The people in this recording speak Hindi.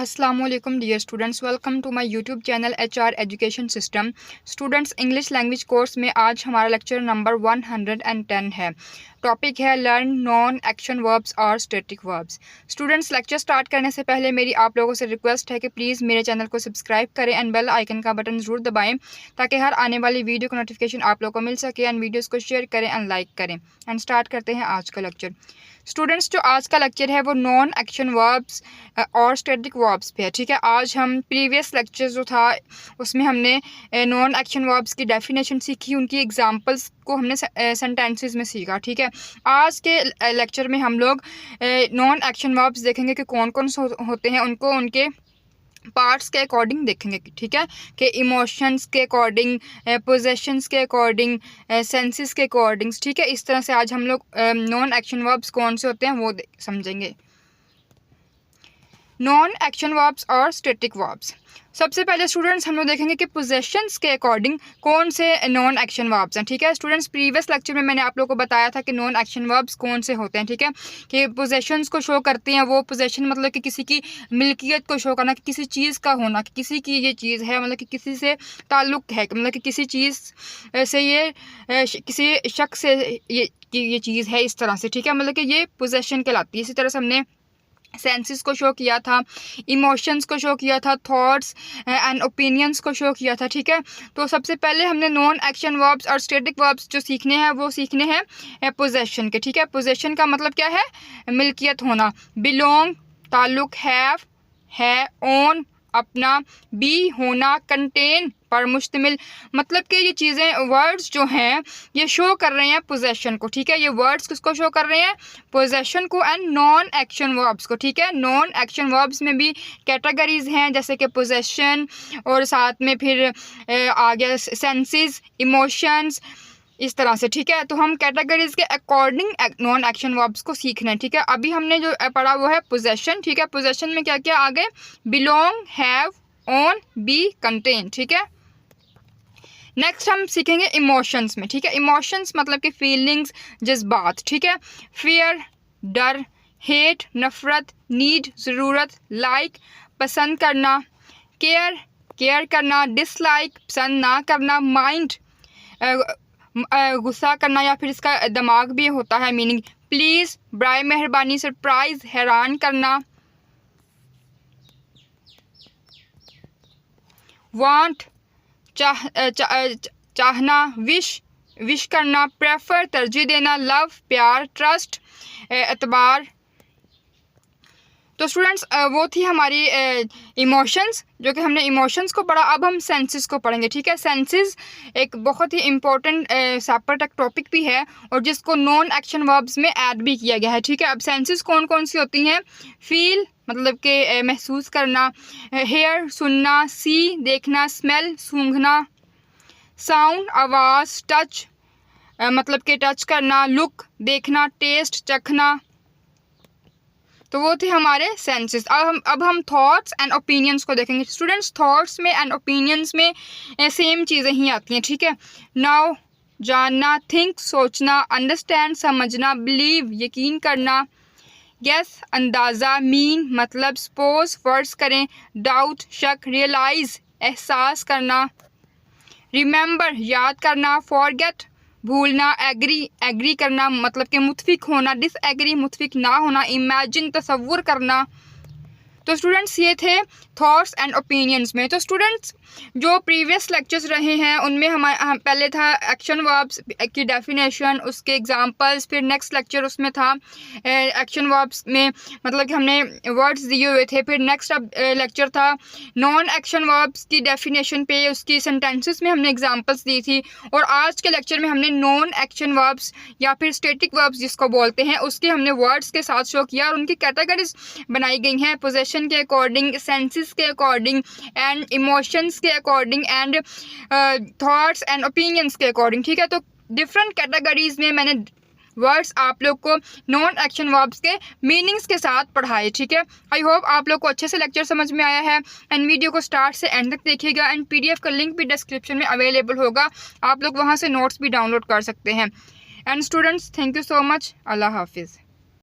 Assalamualaikum dear students, welcome to my YouTube channel HR education system. Students, English language course में आज हमारा लेक्चर नंबर 110 है। टॉपिक है लर्न नॉन एक्शन वर्ब्स और static verbs. Students, lecture start करने से पहले मेरी आप लोगों से रिक्वेस्ट है कि प्लीज़ मेरे चैनल को सब्सक्राइब करें एंड बेल आइकन का बटन ज़रूर दबाएं ताकि हर आने वाली वीडियो का नोटिफिकेशन आप लोगों को मिल सके एंड वीडियोज़ को शेयर करें एंड लाइक करें। एंड स्टार्ट करते हैं आज का लेक्चर। स्टूडेंट्स, जो आज का लेक्चर है वो नॉन एक्शन वर्ब्स और स्टैटिक वर्ब्स पे है। ठीक है, आज हम प्रीवियस लेक्चर जो था उसमें हमने नॉन एक्शन वर्ब्स की डेफिनेशन सीखी, उनकी एग्जांपल्स को हमने सेंटेंसेस में सीखा। ठीक है, आज के लेक्चर में हम लोग नॉन एक्शन वर्ब्स देखेंगे कि कौन कौन से होते हैं, उनको उनके पार्ट्स के अकॉर्डिंग देखेंगे। ठीक है, कि इमोशंस के अकॉर्डिंग, पोजेशंस के अकॉर्डिंग, सेंसेस के अकॉर्डिंग। ठीक है, इस तरह से आज हम लोग नॉन एक्शन वर्ब्स कौन से होते हैं वो समझेंगे। नॉन एक्शन वर्ब्स और स्टैटिक वर्ब्स। सबसे पहले स्टूडेंट्स हम लोग देखेंगे कि पोजेशंस के अकॉर्डिंग कौन से नॉन एक्शन वर्ब्स हैं। ठीक है स्टूडेंट्स, प्रीवियस लेक्चर में मैंने आप लोगों को बताया था कि नॉन एक्शन वर्ब्स कौन से होते हैं। ठीक है, कि पोजेशंस को शो करते हैं। वो पोजेशन मतलब कि किसी की मिल्कियत को शो करना, कि किसी चीज़ का होना, कि किसी की ये चीज़ है, मतलब कि किसी से ताल्लुक़ है, मतलब कि किसी चीज़ से ये किसी शख्स से ये चीज़ है, इस तरह से। ठीक है, मतलब कि ये पोजेशन कहलाती है। इसी तरह से हमने सेंसेस को शो किया था, इमोशंस को शो किया था, थॉट्स एंड ओपिनियंस को शो किया था। ठीक है, तो सबसे पहले हमने नॉन एक्शन वर्ब्स और स्टैटिक वर्ब्स जो सीखने हैं वो सीखने हैं पोजेशन के। ठीक है, पोजेशन का मतलब क्या है? मिल्कियत होना। बिलोंग, ताल्लुक, हैव है, ओन अपना, बी होना, कंटेन पर मुश्तमिल, मतलब कि ये चीज़ें वर्ड्स जो हैं ये शो कर रहे हैं पोजेशन को। ठीक है, ये वर्ड्स किसको शो कर रहे हैं? पोजेशन को एंड नॉन एक्शन वर्ब्स को। ठीक है, नॉन एक्शन वर्ब्स में भी कैटेगरीज हैं, जैसे कि पोजेशन और साथ में फिर आ गया सेंसेस, इमोशंस, इस तरह से। ठीक है, तो हम कैटेगरीज के अकॉर्डिंग नॉन एक्शन वर्ब्स को सीखना है। ठीक है, अभी हमने जो पढ़ा वो है पोजेशन। ठीक है, पोजेशन में क्या क्या आ गए? Belong, have, own, be, contain. ठीक है, नेक्स्ट हम सीखेंगे इमोशंस में। ठीक है, इमोशंस मतलब कि फीलिंग्स, जज्बात। ठीक है, फियर, डर, हेट, नफरत, नीड, ज़रूरत, लाइक, पसंद करना, केयर, केयर करना, डिसलाइक, पसंद ना करना, माइंड, गुस्सा करना, या फिर इसका दिमाग भी होता है मीनिंग, प्लीज़, बराए मेहरबानी, सरप्राइज, हैरान करना, वांट, चाहना, विश करना, प्रेफर, तरजीह देना, लव, प्यार, ट्रस्ट, एतबार। तो स्टूडेंट्स, वो थी हमारी इमोशंस, जो कि हमने इमोशंस को पढ़ा। अब हम सेंसेस को पढ़ेंगे। ठीक है, सेंसेस एक बहुत ही इम्पोर्टेंट सेपरेट एक टॉपिक भी है और जिसको नॉन एक्शन वर्ब्स में ऐड भी किया गया है। ठीक है, अब सेंसेस कौन कौन सी होती हैं? फील मतलब कि महसूस करना, हेयर सुनना, सी देखना, स्मेल सूंघना, साउंड आवाज़, टच मतलब कि टच करना, लुक देखना, टेस्ट चखना। तो वो थे हमारे सेंसेस। अब हम थॉट्स एंड ओपिनियंस को देखेंगे। स्टूडेंट्स, थॉट्स में एंड ओपिनियंस में सेम चीज़ें ही आती हैं। ठीक है, नाउ जानना, थिंक सोचना, अंडरस्टैंड समझना, बिलीव यकीन करना, गेस अंदाज़ा, मीन मतलब, सपोज फर्ज करें, डाउट शक, रियलाइज़ एहसास करना, रिमेंबर याद करना, फॉरगेट भूलना, एग्री करना मतलब कि मुत्फिक होना, डिसएग्री मुत्फिक ना होना, इमेजिन तसव्वुर करना। तो स्टूडेंट्स, ये थे थॉट्स एंड ओपिनियंस में। तो स्टूडेंट्स, जो प्रीवियस लेक्चर्स रहे हैं उनमें हम पहले था एक्शन वर्ब्स की डेफिनेशन, उसके एग्जांपल्स, फिर नेक्स्ट लेक्चर उसमें था एक्शन वर्ब्स में मतलब कि हमने वर्ड्स दिए हुए थे। फिर नेक्स्ट अब लेक्चर था नॉन एक्शन वर्ब्स की डेफिनेशन पे, उसकी सेंटेंसेस में हमने एग्जांपल्स दी थी। और आज के लेक्चर में हमने नॉन एक्शन वर्ब्स या फिर स्टैटिक वर्ब्स जिसको बोलते हैं उसके हमने वर्ड्स के साथ शो किया और उनकी कैटेगरीज बनाई गई हैं पोजेशन के अकॉर्डिंग, सेंसेस के अकॉर्डिंग एंड इमोशंस के according and thoughts and opinions के अकॉर्डिंग। ठीक है, तो डिफरेंट कैटेगरीज में मैंने वर्ड्स आप लोग को नॉन एक्शन वर्ब्स के मीनिंग्स के साथ पढ़ाए। ठीक है, आई होप आप लोग को अच्छे से लेक्चर समझ में आया है एंड वीडियो को स्टार्ट से एंड तक देखिएगा एंड PDF का लिंक भी डिस्क्रिप्शन में अवेलेबल होगा, आप लोग वहाँ से नोट्स भी डाउनलोड कर सकते हैं। And students, thank you so much. अल्लाह हाफिज़।